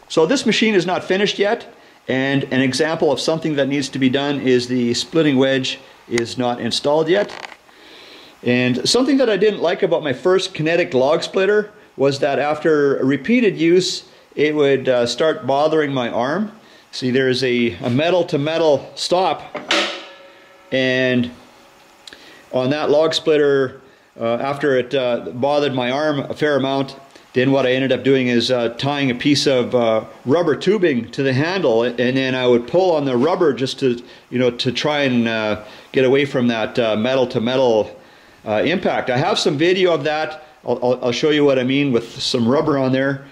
So this machine is not finished yet, and an example of something that needs to be done is the splitting wedge is not installed yet. And something that I didn't like about my first Kinetic log splitter was that after repeated use it would start bothering my arm. See, there's a metal to metal stop, and on that log splitter, after it bothered my arm a fair amount, then what I ended up doing is tying a piece of rubber tubing to the handle, and then I would pull on the rubber just to, to try and get away from that metal to metal impact. I have some video of that. I'll show you what I mean with some rubber on there.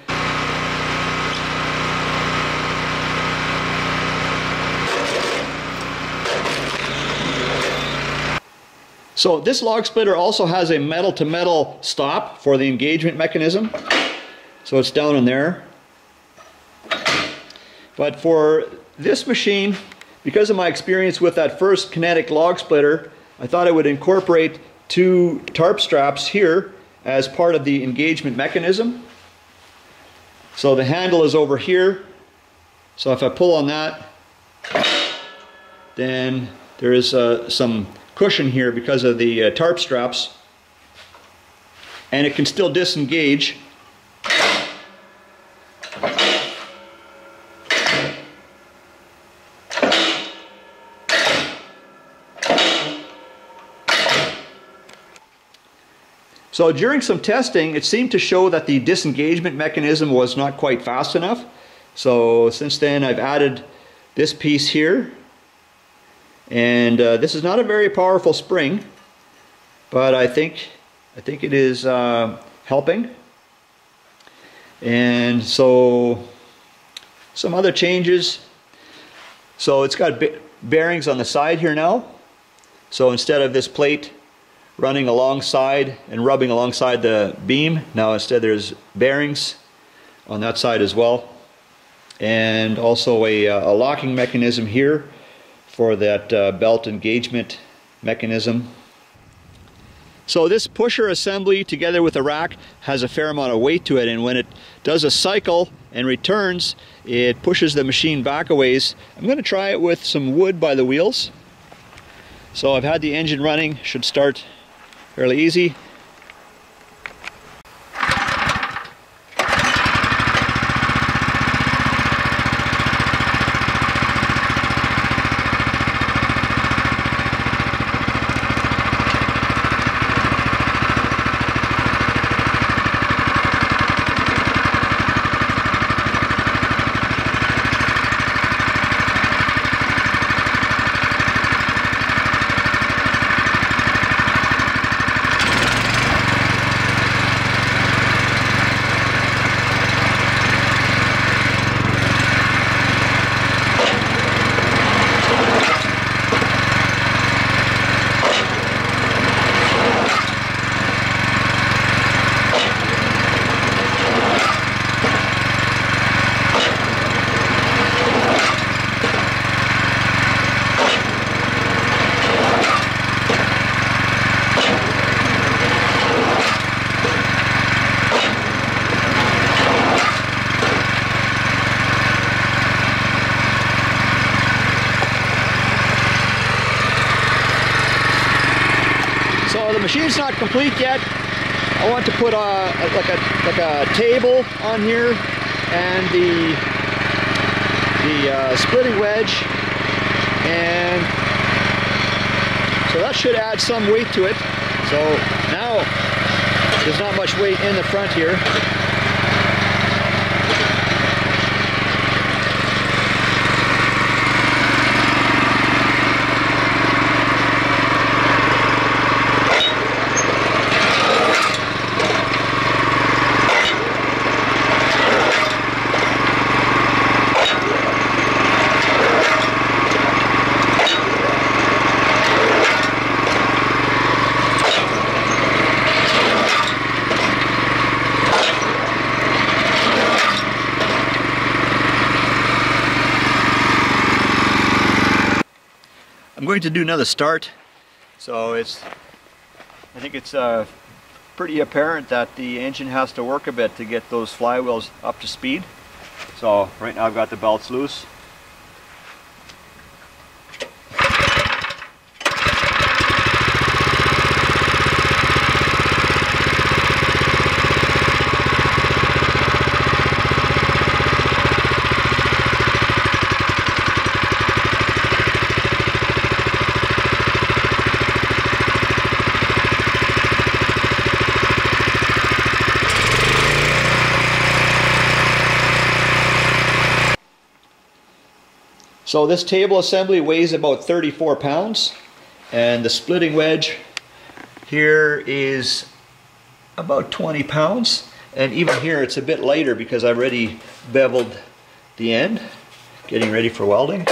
So this log splitter also has a metal to metal stop for the engagement mechanism. So it's down in there. But for this machine, because of my experience with that first Kinetic log splitter, I thought I would incorporate 2 Tarp straps here as part of the engagement mechanism. So the handle is over here. So if I pull on that, then there is some cushion here because of the Tarp straps, and it can still disengage. So during some testing, it seemed to show that the disengagement mechanism was not quite fast enough. So since then I've added this piece here. And this is not a very powerful spring, but I think it is helping. And so some other changes. So it's got bearings on the side here now. So instead of this plate running alongside and rubbing alongside the beam, now instead there's bearings on that side as well. And also a locking mechanism here for that belt engagement mechanism. So this pusher assembly together with the rack has a fair amount of weight to it, and when it does a cycle and returns, it pushes the machine back a ways. I'm going to try it with some wood by the wheels. So I've had the engine running, should start fairly easy. The machine's not complete yet. I want to put like a table on here and the splitting wedge, and so that should add some weight to it. So now there's not much weight in the front here. I'm going to do another start. So I think it's pretty apparent that the engine has to work a bit to get those flywheels up to speed. So right now I've got the belts loose. So this table assembly weighs about 34 pounds, and the splitting wedge here is about 20 pounds, and even here it's a bit lighter because I've already beveled the end, getting ready for welding.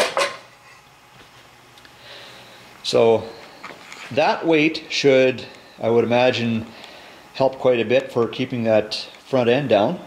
So that weight should, I would imagine, help quite a bit for keeping that front end down.